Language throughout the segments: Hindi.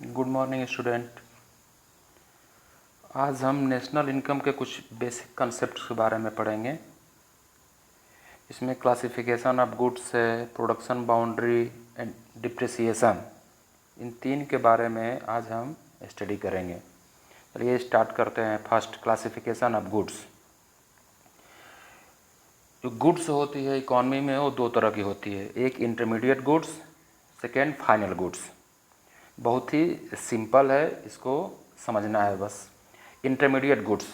Good morning student. आज हम नेशनल इनकम के कुछ बेसिक कंसेप्ट के बारे में पढ़ेंगे। इसमें क्लासिफिकेशन ऑफ गुड्स है, प्रोडक्शन बाउंड्री एंड डिप्रिसिएशन, इन तीन के बारे में आज हम स्टडी करेंगे। चलिए स्टार्ट करते हैं। First, classification of goods. जो गुड्स होती है इकॉनमी में वो दो तरह की होती है, एक intermediate goods, second final goods. बहुत ही सिंपल है, इसको समझना है बस। इंटरमीडिएट गुड्स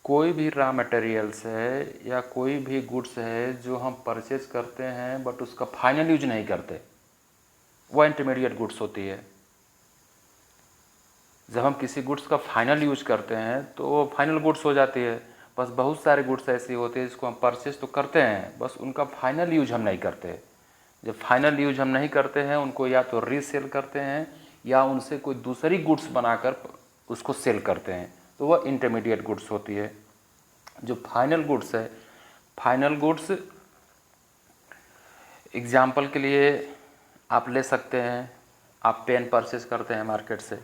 कोई भी रॉ मटेरियल्स है या कोई भी गुड्स है जो हम परचेज करते हैं बट उसका फाइनल यूज नहीं करते, वह इंटरमीडिएट गुड्स होती है। जब हम किसी गुड्स का फाइनल यूज करते हैं तो वो फाइनल गुड्स हो जाती है। बस बहुत सारे गुड्स ऐसी होती है जिसको हम परचेज तो करते हैं, बस उनका फाइनल यूज हम नहीं करते। जब फाइनल यूज हम नहीं करते हैं, उनको या तो रीसेल करते हैं या उनसे कोई दूसरी गुड्स बनाकर उसको सेल करते हैं, तो वह इंटरमीडिएट गुड्स होती है। जो फाइनल गुड्स है, फाइनल गुड्स एग्जाम्पल के लिए आप ले सकते हैं, आप पेन परचेज करते हैं मार्केट से।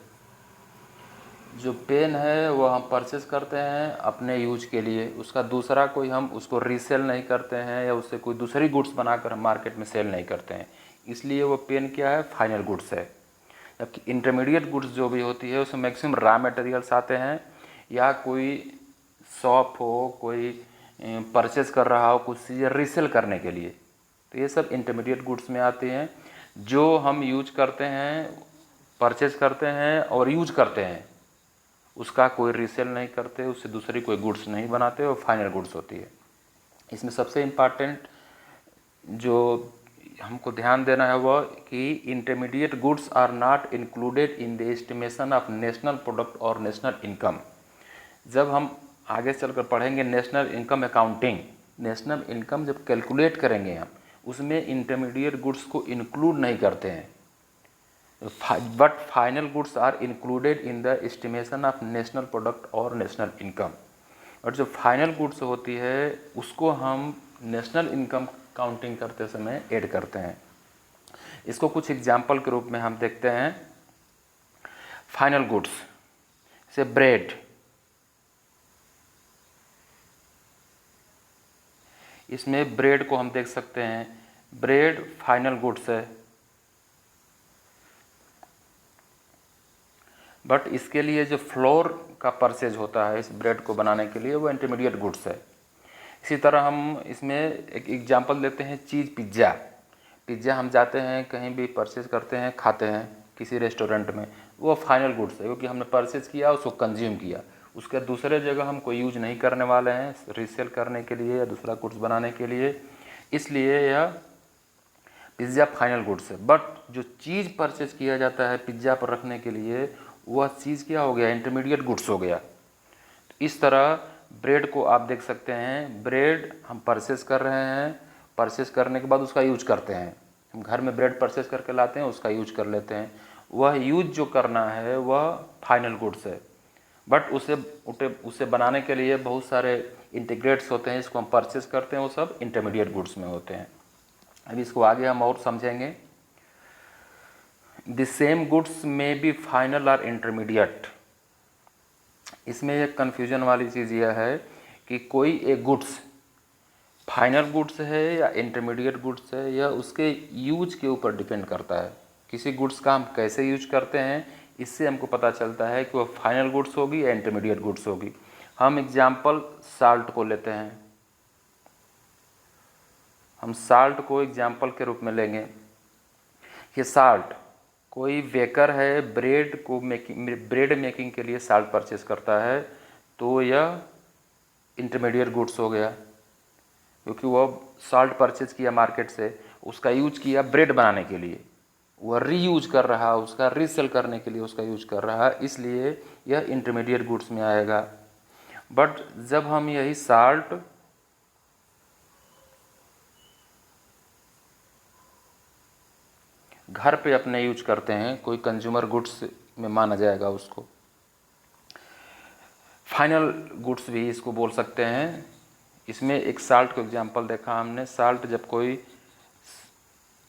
जो पेन है वो हम परचेज करते हैं अपने यूज के लिए, उसका दूसरा कोई हम उसको रीसेल नहीं करते हैं या उससे कोई दूसरी गुड्स बनाकर हम मार्केट में सेल नहीं करते हैं, इसलिए वो पेन क्या है, फाइनल गुड्स है। जबकि इंटरमीडिएट गुड्स जो भी होती है उसमें मैक्सिमम रॉ मटेरियल्स आते हैं या कोई शॉप हो, कोई परचेज कर रहा हो कुछ चीज़ें रीसेल करने के लिए, तो ये सब इंटरमीडिएट गुड्स में आती हैं। जो हम यूज करते हैं, परचेज करते हैं और यूज करते हैं, उसका कोई रीसेल नहीं करते, उससे दूसरी कोई गुड्स नहीं बनाते, और फाइनल गुड्स होती है। इसमें सबसे इम्पॉर्टेंट जो हमको ध्यान देना है वह कि intermediate goods are not included in the estimation of national product और नेशनल इनकम। जब हम आगे चलकर पढ़ेंगे national income accounting, national income जब कैलकुलेट करेंगे हम, उसमें इंटरमीडिएट गुड्स को इंक्लूड नहीं करते हैं, but final goods are included in the estimation of national product और नेशनल इनकम। और जो फाइनल गुड्स होती है उसको हम नेशनल इनकम काउंटिंग करते समय ऐड करते हैं। इसको कुछ एग्जाम्पल के रूप में हम देखते हैं। फाइनल गुड्स से ब्रेड, इसमें ब्रेड को हम देख सकते हैं, ब्रेड फाइनल गुड्स है, बट इसके लिए जो फ्लोर का परचेज होता है इस ब्रेड को बनाने के लिए, वो इंटरमीडिएट गुड्स है। इसी तरह हम इसमें एक एग्जांपल देते हैं, चीज़ पिज़्ज़ा। पिज़्ज़ा हम जाते हैं कहीं भी परचेज करते हैं, खाते हैं किसी रेस्टोरेंट में, वो फाइनल गुड्स है क्योंकि हमने परचेज किया, उसको कंज्यूम किया, उसके दूसरे जगह हम कोई यूज नहीं करने वाले हैं रीसेल करने के लिए या दूसरा गुड्स बनाने के लिए, इसलिए यह पिज़्ज़ा फाइनल गुड्स है। बट जो चीज़ परचेज किया जाता है पिज़्ज़ा पर रखने के लिए, वह चीज़ क्या हो गया, इंटरमीडिएट गुड्स हो गया। तो इस तरह ब्रेड को आप देख सकते हैं, ब्रेड हम परचेज कर रहे हैं, परचेज करने के बाद उसका यूज करते हैं, हम घर में ब्रेड परचेज करके लाते हैं, उसका यूज कर लेते हैं, वह यूज जो करना है वह फाइनल गुड्स है। बट उसे बनाने के लिए बहुत सारे इंटीग्रेट्स होते हैं, इसको हम परचेज करते हैं, वो सब इंटरमीडिएट गुड्स में होते हैं। अभी इसको आगे हम और समझेंगे। द सेम गुड्स में बी फाइनल और इंटरमीडिएट। इसमें एक कन्फ्यूजन वाली चीज़ यह है कि कोई एक गुड्स फाइनल गुड्स है या इंटरमीडिएट गुड्स है, यह उसके यूज के ऊपर डिपेंड करता है। किसी गुड्स का हम कैसे यूज करते हैं, इससे हमको पता चलता है कि वह फाइनल गुड्स होगी या इंटरमीडिएट गुड्स होगी। हम एग्जाम्पल साल्ट को लेते हैं, हम साल्ट को एग्जाम्पल के रूप में लेंगे कि साल्ट, कोई बेकर है ब्रेड मेकिंग के लिए साल्ट परचेज करता है, तो यह इंटरमीडिएट गुड्स हो गया क्योंकि वह साल्ट परचेज किया मार्केट से, उसका यूज किया ब्रेड बनाने के लिए, वह रीयूज कर रहा है, उसका रीसेल करने के लिए उसका यूज कर रहा है, इसलिए यह इंटरमीडिएट गुड्स में आएगा। बट जब हम यही साल्ट घर पे अपने यूज करते हैं, कोई कंज्यूमर गुड्स में माना जाएगा उसको, फाइनल गुड्स भी इसको बोल सकते हैं। इसमें एक साल्ट को एग्जांपल देखा हमने, साल्ट जब कोई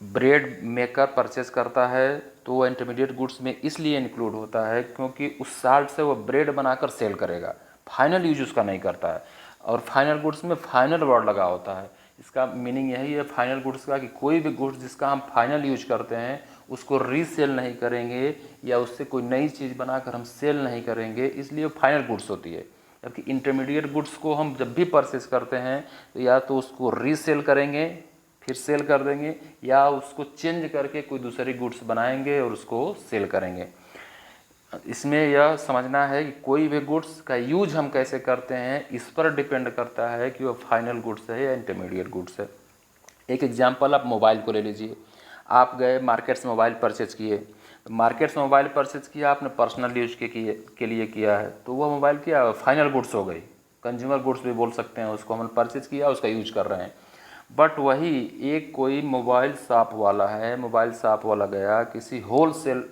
ब्रेड मेकर परचेस करता है तो वो इंटरमीडिएट गुड्स में इसलिए इंक्लूड होता है क्योंकि उस साल्ट से वो ब्रेड बनाकर सेल करेगा, फाइनल यूज उसका नहीं करता है। और फाइनल गुड्स में फाइनल वर्ड लगा होता है। इसका मीनिंग यही है फाइनल गुड्स का कि कोई भी गुड्स जिसका हम फाइनल यूज करते हैं उसको रीसेल नहीं करेंगे या उससे कोई नई चीज़ बनाकर हम सेल नहीं करेंगे, इसलिए वो फाइनल गुड्स होती है। जबकि इंटरमीडिएट गुड्स को हम जब भी परचेस करते हैं तो या तो उसको रीसेल करेंगे फिर सेल कर देंगे या उसको चेंज करके कोई दूसरी गुड्स बनाएंगे और उसको सेल करेंगे। इसमें यह समझना है कि कोई भी गुड्स का यूज हम कैसे करते हैं इस पर डिपेंड करता है कि वो फाइनल गुड्स है या इंटरमीडिएट गुड्स है। एक एग्जांपल आप मोबाइल को ले लीजिए। आप गए मार्केट से मोबाइल परचेज किए, मार्केट से मोबाइल परचेज किया आपने पर्सनल यूज के लिए किया है तो वह मोबाइल क्या फाइनल गुड्स हो गई, कंज्यूमर गुड्स भी बोल सकते हैं उसको। हमने परचेज किया उसका यूज कर रहे हैं। बट वही एक कोई मोबाइल शॉप वाला है, मोबाइल शॉप वाला गया किसी होलसेल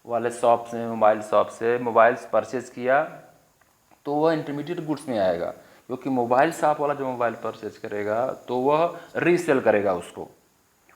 वाले शॉप से मोबाइल शॉप से मोबाइल परचेज किया तो वह इंटरमीडिएट गुड्स में आएगा, क्योंकि मोबाइल शॉप वाला जो मोबाइल परचेज करेगा तो वह रीसेल करेगा, उसको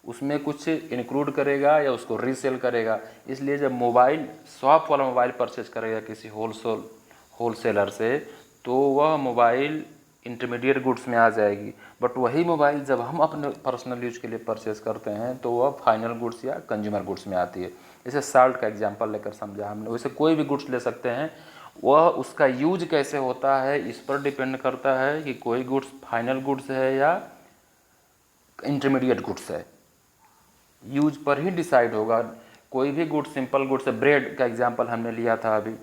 उसमें कुछ इंक्लूड करेगा या उसको रीसेल करेगा। इसलिए जब मोबाइल शॉप वाला मोबाइल परचेज करेगा किसी होलसेलर से तो वह मोबाइल इंटरमीडिएट गुड्स में आ जाएगी। बट वही मोबाइल जब हम अपने पर्सनल यूज के लिए परचेज करते हैं तो वह फाइनल गुड्स या कंज्यूमर गुड्स में आती है। जैसे साल्ट का एग्जांपल लेकर समझा हमने, वैसे कोई भी गुड्स ले सकते हैं, वह उसका यूज कैसे होता है इस पर डिपेंड करता है कि कोई गुड्स फाइनल गुड्स है या इंटरमीडिएट गुड्स है, यूज पर ही डिसाइड होगा। कोई भी गुड्स सिंपल गुड्स है, ब्रेड का एग्जांपल हमने लिया था अभी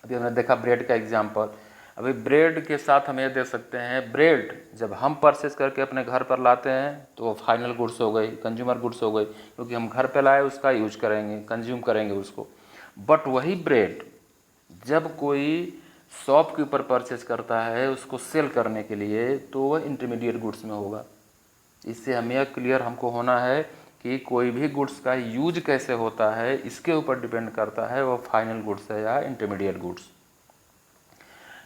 हमने देखा ब्रेड का एग्जांपल। अभी ब्रेड के साथ हम ये दे सकते हैं, ब्रेड जब हम परचेज करके अपने घर पर लाते हैं तो वो फाइनल गुड्स हो गई, कंज्यूमर गुड्स हो गई, क्योंकि हम घर पे लाए उसका यूज करेंगे, कंज्यूम करेंगे उसको। बट वही ब्रेड जब कोई शॉप के ऊपर परचेज करता है उसको सेल करने के लिए तो वह इंटरमीडिएट गुड्स में होगा। इससे हमें यह क्लियर हमको होना है कि कोई भी गुड्स का यूज कैसे होता है इसके ऊपर डिपेंड करता है वो फाइनल गुड्स है या इंटरमीडिएट गुड्स।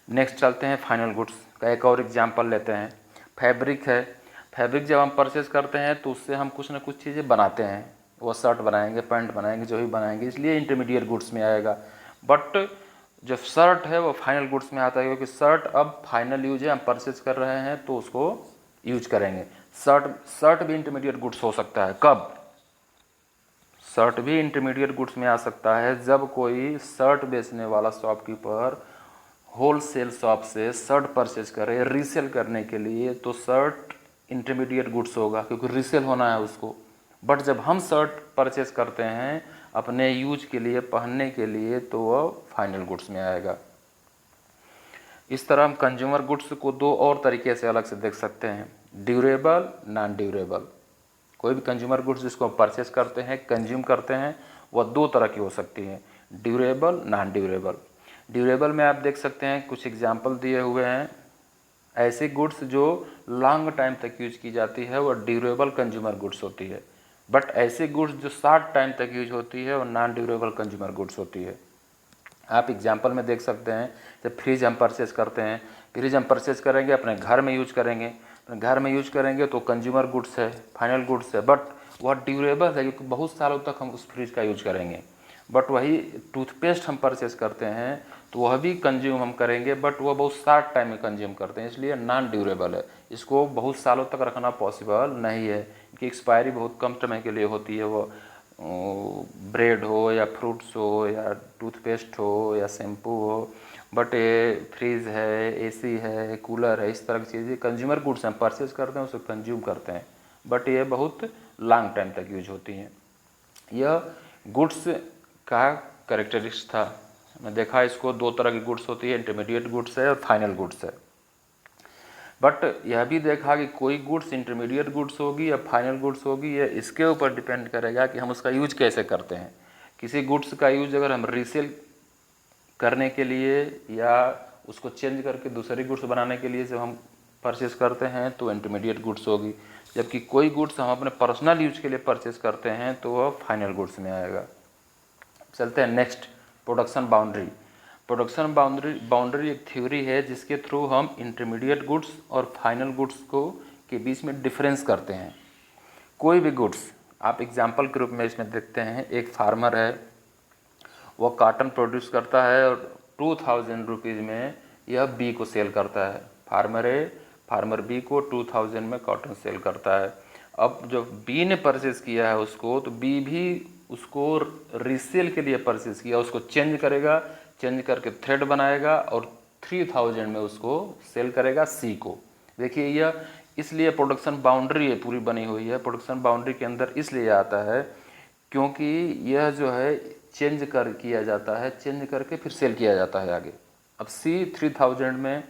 नेक्स्ट चलते हैं फाइनल गुड्स का एक और एग्जांपल लेते हैं। फैब्रिक है, फैब्रिक जब हम परचेज करते हैं तो उससे हम कुछ ना कुछ चीज़ें बनाते हैं, वो शर्ट बनाएंगे, पैंट बनाएंगे, जो भी बनाएंगे, इसलिए इंटरमीडिएट गुड्स में आएगा। बट जो शर्ट है वो फाइनल गुड्स में आता है, क्योंकि शर्ट अब फाइनल यूज है, हम परचेज कर रहे हैं तो उसको यूज करेंगे। शर्ट भी इंटरमीडिएट गुड्स हो सकता है। कब? शर्ट भी इंटरमीडिएट गुड्स में आ सकता है जब कोई शर्ट बेचने वाला शॉपकीपर होलसेल शॉप से शर्ट परचेज करे रीसेल करने के लिए, तो शर्ट इंटरमीडिएट गुड्स होगा क्योंकि रीसेल होना है उसको। बट जब हम शर्ट परचेज करते हैं अपने यूज के लिए, पहनने के लिए, तो वह फाइनल गुड्स में आएगा। इस तरह हम कंज्यूमर गुड्स को दो और तरीके से अलग से देख सकते हैं, ड्यूरेबल, नॉन ड्यूरेबल। कोई भी कंज्यूमर गुड्स जिसको हम परचेज करते हैं, कंज्यूम करते हैं, वह दो तरह की हो सकती हैं, ड्यूरेबल, नॉन ड्यूरेबल। ड्यूरेबल में आप देख सकते हैं कुछ एग्जाम्पल दिए हुए हैं, ऐसी गुड्स जो लॉन्ग टाइम तक यूज की जाती है वो ड्यूरेबल कंज्यूमर गुड्स होती है। बट ऐसी गुड्स जो शॉर्ट टाइम तक यूज होती है वो नॉन ड्यूरेबल कंज्यूमर गुड्स होती है। आप एग्जाम्पल में देख सकते हैं, जब फ्रिज हम परचेज करते हैं, फ्रिज हम परचेज करेंगे अपने घर में यूज करेंगे, घर में यूज करेंगे तो कंज्यूमर गुड्स है, फाइनल गुड्स है, बट वह ड्यूरेबल है क्योंकि बहुत सालों तक हम उस फ्रिज का यूज करेंगे। बट वही टूथपेस्ट हम परचेज करते हैं तो वह भी कंज्यूम हम करेंगे, बट वह बहुत शॉर्ट टाइम में कंज्यूम करते हैं, इसलिए नॉन ड्यूरेबल है। इसको बहुत सालों तक रखना पॉसिबल नहीं है कि एक्सपायरी बहुत कम समय के लिए होती है। वो ब्रेड हो या फ्रूट्स हो या टूथपेस्ट हो या शैम्पू हो, बट ये फ्रिज है, एसी है, कूलर है, इस तरह की चीज़ें कंज्यूमर गुड्स हम परचेज करते हैं, उसे कंज्यूम करते हैं, बट ये बहुत लॉन्ग टाइम तक यूज होती हैं। यह गुड्स का कैरेक्टरिस्टिक्स था। हमने देखा इसको दो तरह की गुड्स होती है, इंटरमीडिएट गुड्स है और फाइनल गुड्स है। बट यह भी देखा कि कोई गुड्स इंटरमीडिएट गुड्स होगी या फाइनल गुड्स होगी, यह इसके ऊपर डिपेंड करेगा कि हम उसका यूज कैसे करते हैं। किसी गुड्स का यूज अगर हम रीसेल करने के लिए या उसको चेंज करके दूसरी गुड्स बनाने के लिए जब हम परचेज करते हैं तो इंटरमीडिएट गुड्स होगी, जबकि कोई गुड्स हम अपने पर्सनल यूज के लिए परचेज करते हैं तो वह फाइनल गुड्स में आएगा। चलते हैं next, production boundary. Production boundary एक थ्योरी है जिसके थ्रू हम इंटरमीडिएट गुड्स और फाइनल गुड्स को के बीच में डिफरेंस करते हैं। कोई भी गुड्स आप एग्जाम्पल के रूप में इसमें देखते हैं, एक फार्मर है, वो कॉटन प्रोड्यूस करता है और 2000 रुपीज़ में यह बी को सेल करता है। फार्मर बी को 2000 में कॉटन सेल करता है। अब जो बी ने परचेज़ किया है उसको, तो बी भी उसको रीसेल के लिए परचेज़ किया, उसको चेंज करेगा, चेंज करके थ्रेड बनाएगा और 3000 में उसको सेल करेगा सी को। देखिए यह इसलिए प्रोडक्शन बाउंड्री है पूरी बनी हुई है, प्रोडक्शन बाउंड्री के अंदर इसलिए आता है क्योंकि यह जो है चेंज किया जाता है, चेंज करके फिर सेल किया जाता है आगे। अब सी 3000 में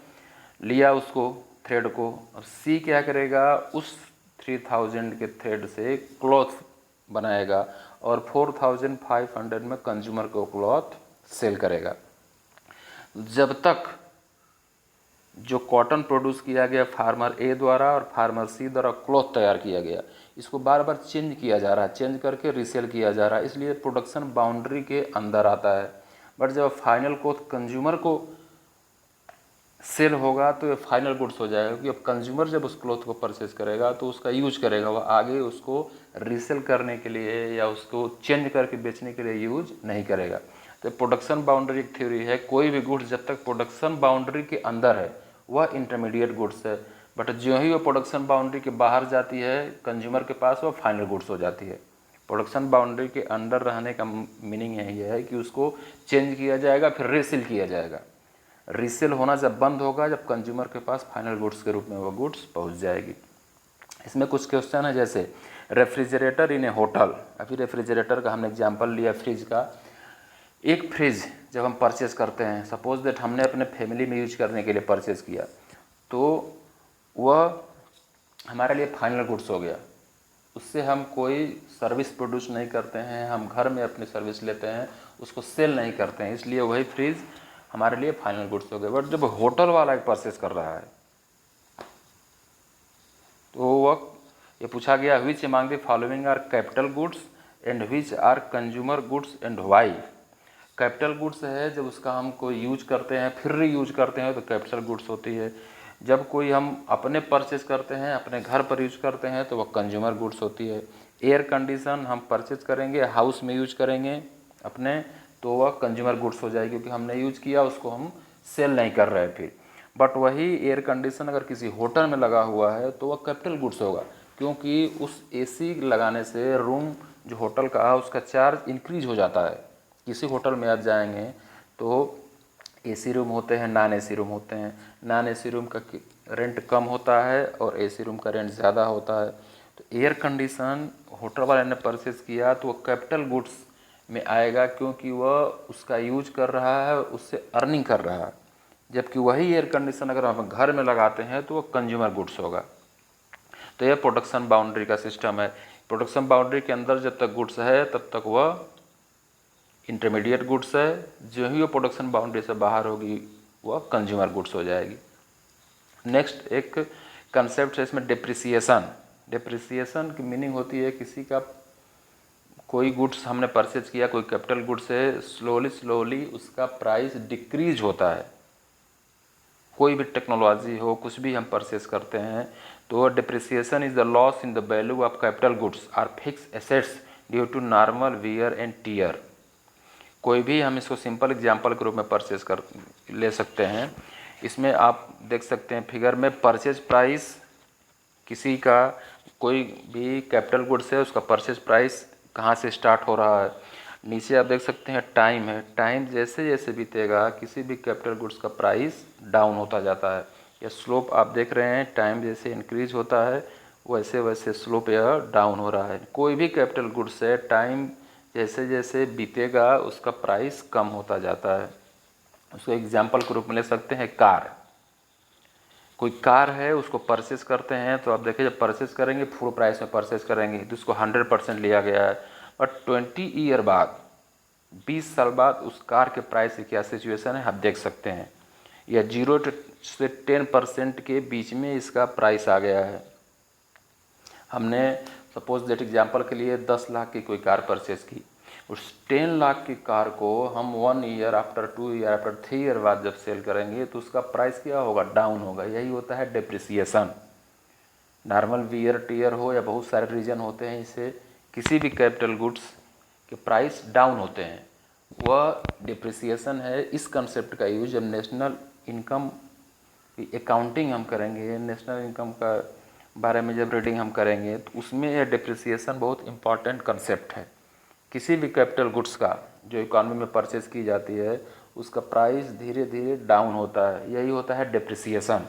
लिया उसको थ्रेड को, अब सी क्या करेगा, उस 3000 के थ्रेड से क्लॉथ बनाएगा और 4500 में कंज्यूमर को क्लॉथ सेल करेगा। जब तक जो कॉटन प्रोड्यूस किया गया फार्मर ए द्वारा और फार्मर सी द्वारा क्लॉथ तैयार किया गया, इसको बार बार चेंज किया जा रहा है, चेंज करके रीसेल किया जा रहा है, इसलिए प्रोडक्शन बाउंड्री के अंदर आता है। बट जब फाइनल क्लॉथ कंज्यूमर को सेल होगा तो ये फाइनल गुड्स हो जाएगा, क्योंकि अब कंज्यूमर जब उस क्लॉथ को परचेज करेगा तो उसका यूज करेगा, वह आगे उसको रीसेल करने के लिए या उसको चेंज करके बेचने के लिए यूज नहीं करेगा। तो प्रोडक्शन बाउंड्री एक थ्योरी है, कोई भी गुड्स जब तक प्रोडक्शन बाउंड्री के अंदर है वह इंटरमीडिएट गुड्स है, बट जो ही वो प्रोडक्शन बाउंड्री के बाहर जाती है कंज्यूमर के पास, वह फाइनल गुड्स हो जाती है। प्रोडक्शन बाउंड्री के अंदर रहने का मीनिंग यही है कि उसको चेंज किया जाएगा फिर रीसेल किया जाएगा। रीसेल होना जब बंद होगा जब कंज्यूमर के पास फाइनल गुड्स के रूप में वो गुड्स पहुंच जाएगी। इसमें कुछ क्वेश्चन है, जैसे रेफ्रिजरेटर इन ए होटल। अभी रेफ्रिजरेटर का हमने एग्जांपल लिया, फ्रिज का। एक फ्रिज जब हम परचेज़ करते हैं, सपोज दैट हमने अपने फैमिली में यूज करने के लिए परचेज़ किया, तो वह हमारे लिए फाइनल गुड्स हो गया। उससे हम कोई सर्विस प्रोड्यूस नहीं करते हैं, हम घर में अपनी सर्विस लेते हैं, उसको सेल नहीं करते हैं, इसलिए वही फ्रिज हमारे लिए फाइनल गुड्स हो गए। बट जब होटल वाला एक परचेस कर रहा है तो वह ये पूछा गया, which among the following are capital goods and which are consumer goods and why. Capital goods है जब उसका हम कोई यूज करते हैं फिर रीयूज करते हैं तो कैपिटल गुड्स होती है। जब कोई हम अपने परचेज करते हैं, अपने घर पर यूज करते हैं तो वह कंज्यूमर गुड्स होती है। एयर कंडीशन हम परचेज करेंगे, हाउस में यूज करेंगे अपने, तो वह कंज्यूमर गुड्स हो जाएगी, क्योंकि हमने यूज किया, उसको हम सेल नहीं कर रहे फिर। बट वही एयर कंडीशन अगर किसी होटल में लगा हुआ है तो वह कैपिटल गुड्स होगा, क्योंकि उस एसी लगाने से रूम जो होटल का है उसका चार्ज इंक्रीज हो जाता है। किसी होटल में आप जाएंगे तो एसी रूम होते हैं, नॉन एसी रूम होते हैं। नॉन एसी रूम का रेंट कम होता है और एसी रूम का रेंट ज़्यादा होता है। तो एयर कंडीशन होटल वाले ने परचेज किया तो वह कैपिटल गुड्स में आएगा, क्योंकि वह उसका यूज कर रहा है, उससे अर्निंग कर रहा है। जबकि वही एयर कंडीशन अगर हम घर में लगाते हैं तो वह कंज्यूमर गुड्स होगा। तो यह प्रोडक्शन बाउंड्री का सिस्टम है। प्रोडक्शन बाउंड्री के अंदर जब तक गुड्स है तब तक वह इंटरमीडिएट गुड्स है, जो ही वो प्रोडक्शन बाउंड्री से बाहर होगी वह कंज्यूमर गुड्स हो जाएगी। नेक्स्ट एक कंसेप्ट है इसमें, डिप्रिसिएशन। डिप्रिसिएशन की मीनिंग होती है किसी का कोई गुड्स हमने परचेज किया, कोई कैपिटल गुड्स है, स्लोली उसका प्राइस डिक्रीज होता है। कोई भी टेक्नोलॉजी हो, कुछ भी हम परचेज करते हैं तो depreciation is the loss in the value of capital goods are fixed assets due to normal wear and tear. कोई भी हम इसको सिंपल एग्जांपल के रूप में परचेज कर ले सकते हैं। इसमें आप देख सकते हैं फिगर में, परचेज प्राइस किसी का कोई भी कैपिटल गुड्स है उसका परचेज प्राइस कहाँ से स्टार्ट हो रहा है। नीचे आप देख सकते हैं टाइम है, टाइम जैसे जैसे बीतेगा किसी भी कैपिटल गुड्स का प्राइस डाउन होता जाता है। यह स्लोप आप देख रहे हैं, टाइम जैसे इंक्रीज होता है वैसे वैसे स्लोप यह डाउन हो रहा है। कोई भी कैपिटल गुड्स है, टाइम जैसे जैसे बीतेगा उसका प्राइस कम होता जाता है। उसको एग्जाम्पल के रूप में ले सकते हैं कार। कोई कार है उसको परचेज करते हैं तो आप देखिए जब परचेज करेंगे फुल प्राइस में परचेज करेंगे तो उसको 100% लिया गया है। बट 20 ईयर बाद, 20 साल बाद उस कार के प्राइस की क्या सिचुएशन है आप देख सकते हैं। यह 0 से 10% के बीच में इसका प्राइस आ गया है। हमने सपोज दैट एग्जांपल के लिए 10 लाख की कोई कार परचेज की, उस 10 लाख की कार को हम 1 year after, 2 year after, 3 year बाद जब सेल करेंगे तो उसका प्राइस क्या होगा, डाउन होगा। यही होता है डिप्रिसिएशन। नॉर्मल वियर टीयर हो या बहुत सारे रीजन होते हैं इसे किसी भी कैपिटल गुड्स के प्राइस डाउन होते हैं, वह डिप्रिसिएशन है। इस कंसेप्ट का यूज जब नेशनल इनकम की अकाउंटिंग हम करेंगे, नेशनल इनकम का बारे में जब रीडिंग हम करेंगे, तो उसमें यह डिप्रिसिएशन बहुत इंपॉर्टेंट कंसेप्ट है। किसी भी कैपिटल गुड्स का जो इकॉनमी में परचेज की जाती है, उसका प्राइस धीरे धीरे डाउन होता है, यही होता है डिप्रिसिएशन।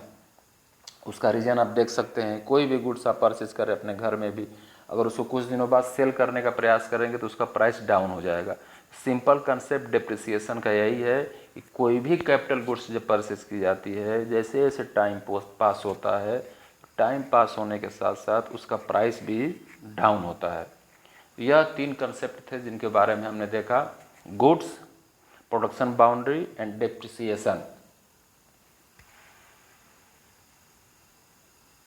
उसका रीज़न आप देख सकते हैं, कोई भी गुड्स आप परचेज करें अपने घर में भी, अगर उसको कुछ दिनों बाद सेल करने का प्रयास करेंगे तो उसका प्राइस डाउन हो जाएगा। सिंपल कंसेप्ट डिप्रिसिएशन का यही है कि कोई भी कैपिटल गुड्स जब परचेज की जाती है, जैसे जैसे टाइम पास होता है, टाइम पास होने के साथ साथ उसका प्राइस भी डाउन होता है। यह 3 कंसेप्ट थे जिनके बारे में हमने देखा, goods, production boundary and depreciation.